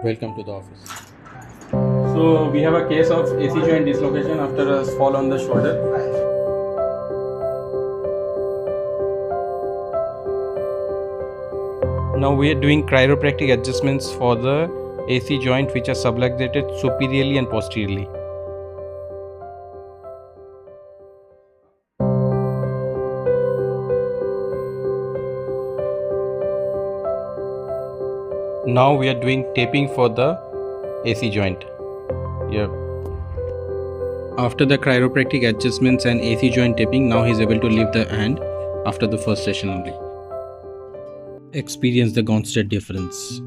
Welcome to the office. So we have a case of AC joint dislocation after a fall on the shoulder. Now we are doing chiropractic adjustments for the AC joint which are subluxated superiorly and posteriorly. Now we are doing taping for the AC joint. Yeah. After the chiropractic adjustments and AC joint taping, now he is able to lift the hand after the first session only. Experience the Gonstead difference.